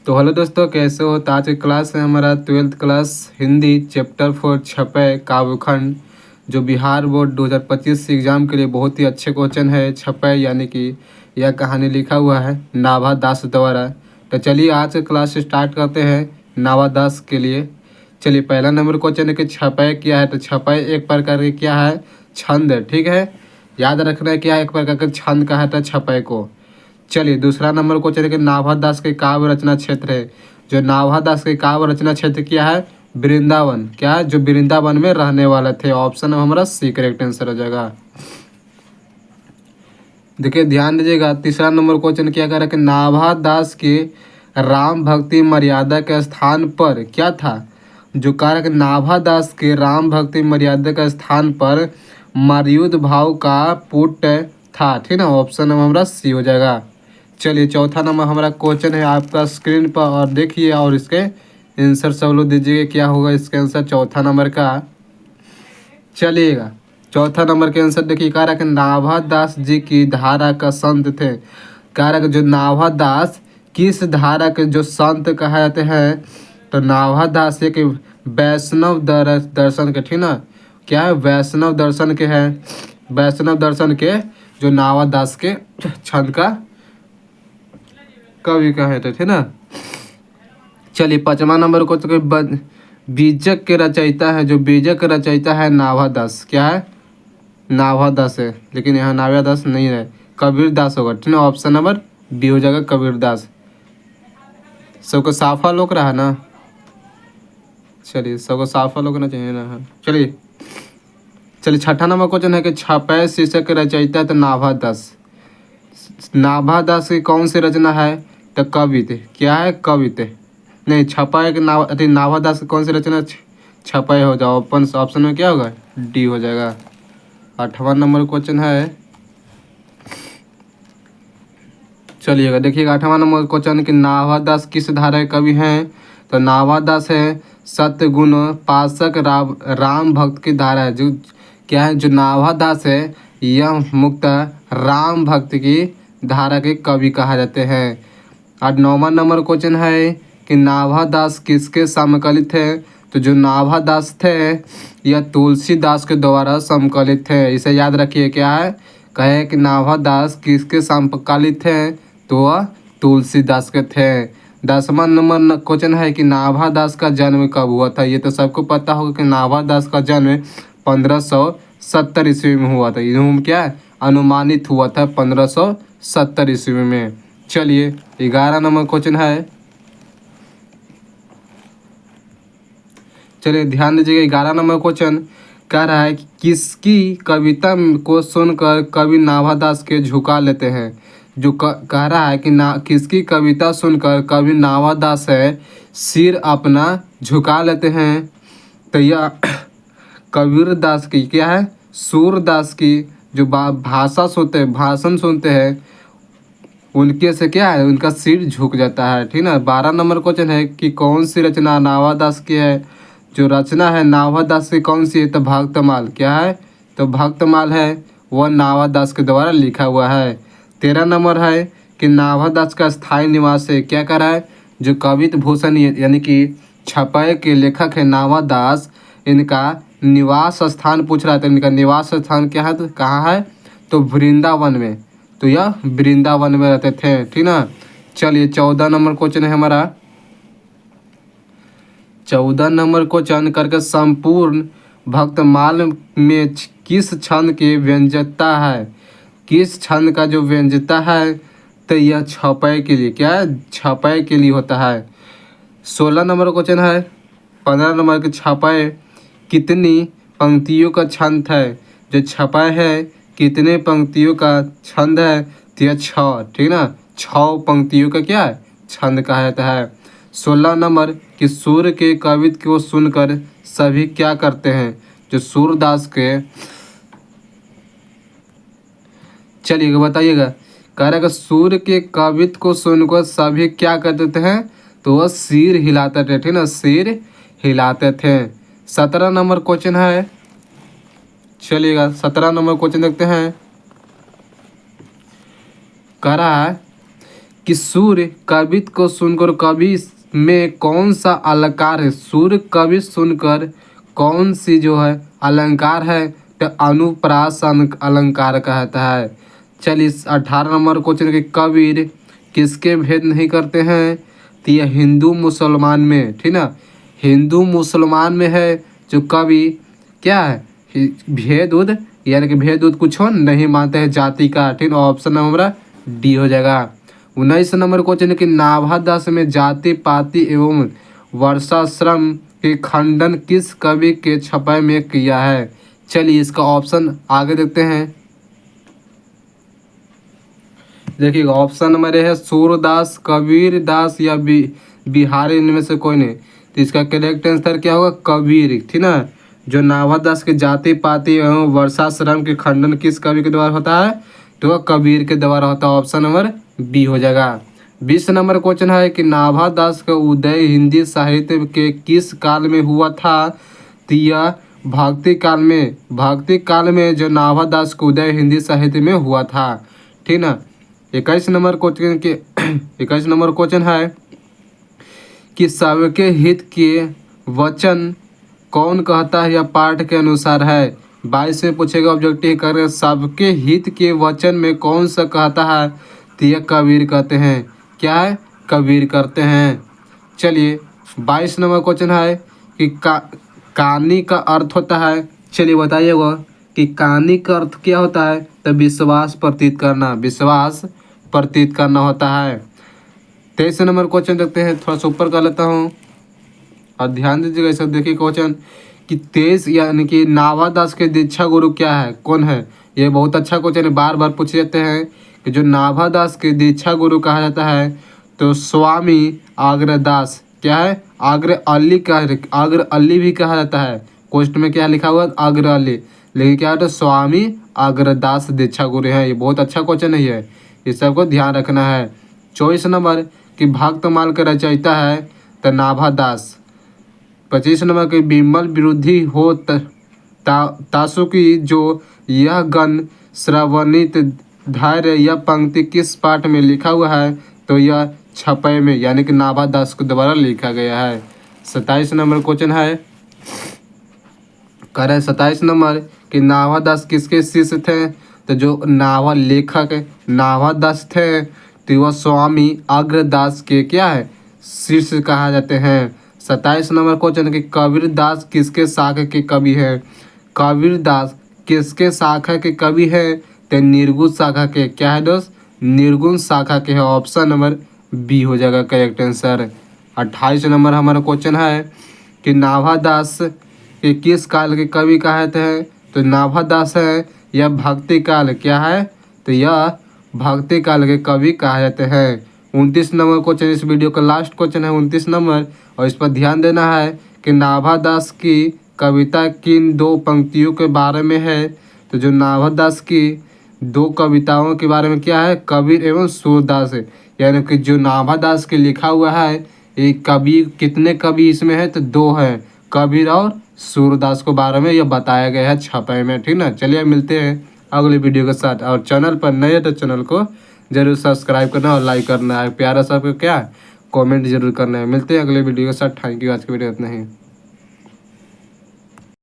तो हेलो दोस्तों, कैसे हो? तो आज की क्लास है हमारा 12th क्लास हिंदी चैप्टर 4 छपै काव्यखंड, जो बिहार बोर्ड 2025 एग्जाम के लिए बहुत ही अच्छे क्वेश्चन है। छपै यानी कि यह कहानी लिखा हुआ है नाभा दास द्वारा। तो चलिए आज का क्लास स्टार्ट करते हैं नाभा दास के लिए। चलिए, पहला नंबर क्वेश्चन है कि छपै क्या है। तो छपै एक प्रकार की क्या है? छंद है। ठीक है, याद रखना है क्या है, एक प्रकार का छंद कहा था छपै को। चलिए, दूसरा नंबर क्वेश्चन है कि नाभा दास के काव्य रचना क्षेत्र है। जो नाभा दास के काव्य रचना क्षेत्र क्या है? वृंदावन। क्या है? जो वृंदावन में रहने वाले थे। ऑप्शन हमारा सी करेक्ट आंसर हो जाएगा। देखिए, ध्यान दीजिएगा, तीसरा नंबर क्वेश्चन क्या कह रहा है कि नाभा दास के राम भक्ति मर्यादा के स्थान पर क्या था? जो कह रहा है कि नाभा दास के राम भक्ति मर्यादा के स्थान पर मरयुद भाव का पुट था। ठीक ना, ऑप्शन हमारा सी हो जाएगा। चलिए, चौथा नंबर हमारा क्वेश्चन है आपका स्क्रीन पर, और देखिए और इसके आंसर सब लोग दीजिएगा क्या होगा इसका आंसर चौथा नंबर का। चलिएगा, चौथा नंबर के आंसर देखिए, कह रहा है कि नाभा दास जी की धारा का संत थे। कह रहा है कि जो नाभा दास किस धारा के जो संत कहा जाते हैं? तो नाभा दास एक वैष्णव दर्शन के। ठीक ना, क्या है? वैष्णव दर्शन के हैं। वैष्णव दर्शन के जो नाभा दास के छंद का कवि कहे थे। ठीक ना। चलिए, पांचवा नंबर को तो बीजक के रचयिता है। जो बीजक के रचयिता है नाभा दास। क्या है? नाभा दास है, लेकिन यहाँ नाभा दास नहीं है, कबीर दास होगा। ठीक है, ऑप्शन नंबर बी हो जाएगा कबीर दास। सबको साफा लोग रहा ना। चलिए, सबको साफा लोग ना चाहिए ना। हाँ, चलिए चलिए, छठा नंबर क्वेश्चन है कि छपै शीर्षक के रचयिता तो नाभा दास। नाभा दास की कौन सी रचना है? तो कविते। क्या है? कविते। नहीं, छपाई के नाभा दास की कौन सी रचना छपाई हो जाओ। ऑप्शन में क्या होगा? डी हो जाएगा। आठवां नंबर क्वेश्चन है, चलिएगा देखिएगा, आठवां नंबर क्वेश्चन कि नाभा दास किस धारा के कवि हैं? तो नाभा दास है सत्य गुण पाशक राम भक्त की धारा है। जो क्या है? जो नाभा दास है यह मुक्त राम भक्त की धारा के कवि कहा जाते हैं। और नौवां नंबर क्वेश्चन है कि नाभा दास किसके समकालित थे? तो जो नाभा दास थे यह तुलसीदास के द्वारा समकालित थे। इसे याद रखिए। क्या है? कहे कि नाभा दास किसके समकालित थे? तो वह तुलसीदास के थे। 10वां नंबर क्वेश्चन है कि नाभा दास का जन्म कब हुआ था? ये तो सबको पता होगा कि नाभा दास का जन्म 1570 ईस्वी में हुआ था। यह क्या है? अनुमानित हुआ था 1570 ईस्वी में। चलिए, 11 नंबर क्वेश्चन है। चलिए, ध्यान दीजिएगा, 11 नंबर क्वेश्चन कह रहा है कि किसकी कविता को सुनकर कवि नाभा दास के झुका लेते हैं? जो कह रहा है कि किसकी कविता सुनकर कवि नाभा दास है सिर अपना झुका लेते हैं? तो यह कबीर दास की। क्या है? सूरदास की जो भाषण सुनते हैं उनके से क्या है? उनका सिर झुक जाता है। ठीक ना। 12 नंबर क्वेश्चन है कि कौन सी रचना नाभा दास की है? जो रचना है नाभा दास की कौन सी है? तो भक्तमाल। क्या है? तो भक्तमाल है, वह नाभा दास के द्वारा लिखा हुआ है। 13 नंबर है कि नाभा दास का स्थायी निवास है। क्या कह रहा है? जो कवित भूषण यानी कि छपै के लेखक है नाभा दास, इनका निवास स्थान पूछ रहा था। इनका निवास स्थान क्या है? तो कहाँ है? तो वृंदावन में। तो यह वृंदावन में रहते थे। ठीक ना। चलिए, 14 नंबर क्वेश्चन है हमारा। 14 नंबर क्वेश्चन करके संपूर्ण भक्तमाल में किस छंद की व्यंजकता है? किस छंद का जो व्यंजकता है? तो यह छपै के लिए। क्या है? छपै के लिए होता है। 16 नंबर क्वेश्चन है। 15 नंबर की छपै कितनी पंक्तियों का छंद है? जो छपै है कितने पंक्तियों का छंद है? तो यह 6। ठीक ना, 6 पंक्तियों का क्या है? छंद कहा जाता है। 16 नंबर कि सूर्य के कवित्व को सुनकर सभी क्या करते हैं? जो सूरदास के, चलिएगा बताइएगा, कह रहा है कि सूर्य के कवित्व को सुनकर सभी क्या करते हैं? तो वह सिर हिलाते थे। ठीक ना, सिर हिलाते थे। 17 नंबर क्वेश्चन है। चलिएगा, 17 नंबर क्वेश्चन देखते हैं। कह रहा है कि सूर्य कवित को सुनकर कवि में कौन सा अलंकार है। सूर्य कवि सुनकर कौन सी जो है अलंकार है, तो अनुप्रास अलंकार कहता है। चलिए 18 नंबर क्वेश्चन के कबीर किसके भेद नहीं करते हैं, तो यह हिंदू मुसलमान में, ठीक ना, हिंदू मुसलमान में है जो कवि क्या है भेद उद, यानी कि भेद उद कुछ नहीं मानते हैं जाति का, ठीक। ऑप्शन नंबर डी हो जाएगा। 19 नंबर क्वेश्चन कि नाभादास में जाति पाति एवं वर्षाश्रम के खंडन किस कवि के छपाई में किया है। चलिए इसका ऑप्शन आगे देखते हैं। देखिएगा ऑप्शन नंबर ए है सूरदास, कबीर दास या बिहारी, इनमें से कोई नहीं। तो इसका करेक्ट आंसर क्या होगा, कबीर, ठीक ना। जो नाभादास के जाति पाति एवं वर्षाश्रम के खंडन किस कवि के द्वारा होता है, तो वह कबीर के द्वारा होता है। ऑप्शन नंबर बी हो जाएगा। 20 नंबर क्वेश्चन है कि नाभादास का उदय हिंदी साहित्य के किस काल में हुआ था, तो यह भक्ति काल में जो नाभादास का उदय हिंदी साहित्य में हुआ था, ठीक ना। 21 नंबर क्वेश्चन के 21 नंबर क्वेश्चन है कि सबके हित के वचन कौन कहता है या पाठ के अनुसार है। 22 में पूछेगा ऑब्जेक्टिव कर सबके हित के वचन में कौन सा कहता है, तो यह कबीर कहते हैं। क्या है, कबीर करते हैं। चलिए 22 नंबर क्वेश्चन है कि कहानी का अर्थ होता है, चलिए बताइएगा कि कहानी का अर्थ क्या होता है, तो विश्वास प्रतीत करना होता है। 23 नंबर क्वेश्चन देखते हैं, थोड़ा सा ऊपर कर लेता हूँ और ध्यान दीजिएगा इसे। देखिए क्वेश्चन कि 23 यानी कि नाभादास के दीक्षा गुरु क्या है, कौन है। ये बहुत अच्छा क्वेश्चन है, बार बार पूछे जाते हैं कि जो नाभादास के दीक्षा गुरु कहा जाता है, तो स्वामी आग्रदास क्या है, आग्र अली भी कहा जाता है। क्वेश्चन में क्या लिखा हुआ, आग्र अली, लेकिन क्या होता है, स्वामी आग्रदास दीक्षा गुरु हैं। ये बहुत अच्छा क्वेश्चन है, ये सबको ध्यान रखना है। 24 नंबर कि भक्तमाल का रचयिता है, तो नाभादास। 25 नंबर के बिमल विरोधी हो तासुकी जो यह गण श्रवणित धैर्य यह पंक्ति किस पाठ में लिखा हुआ है, तो यह छपे में, यानी कि नाभादास के द्वारा लिखा गया है। 27 नंबर क्वेश्चन है, कह रहे 27 नंबर कि नाभादास किसके शिष्य थे, तो जो लेखक नाभादास थे, तो वह स्वामी अग्रदास के क्या है, शिष्य कहा जाते हैं। 27 नंबर क्वेश्चन कि कबीरदास किसके शाखा के कवि है। कबीरदास किसके शाखा के कवि है, तो निर्गुण शाखा के, क्या है दोस्त, निर्गुण शाखा के है। ऑप्शन नंबर बी हो जाएगा करेक्ट आंसर। 28 नंबर हमारा क्वेश्चन है कि नाभादास के किस काल के कवि कहते हैं, तो नाभादास है यह भक्ति काल क्या है, तो यह भक्ति काल के कवि कहा जाते हैं। 29 नंबर क्वेश्चन इस वीडियो का लास्ट क्वेश्चन है, 29 नंबर, और इस पर ध्यान देना है कि नाभादास की कविता किन दो पंक्तियों के बारे में है। तो जो नाभादास की दो कविताओं के बारे में क्या है, कबीर एवं सूरदास है, यानी कि जो नाभादास के लिखा हुआ है, ये कवि कितने कवि इसमें है, तो दो है, कबीर और सूरदास के बारे में यह बताया गया है छपाई में, ठीक ना। चलिए मिलते हैं अगले वीडियो के साथ, और चैनल पर नए तो चैनल को जरूर सब्सक्राइब करना और लाइक करना है, प्यारा सबको क्या कमेंट जरूर करना है। मिलते हैं अगले वीडियो के साथ। थैंक यू, आज की वीडियो इतना ही।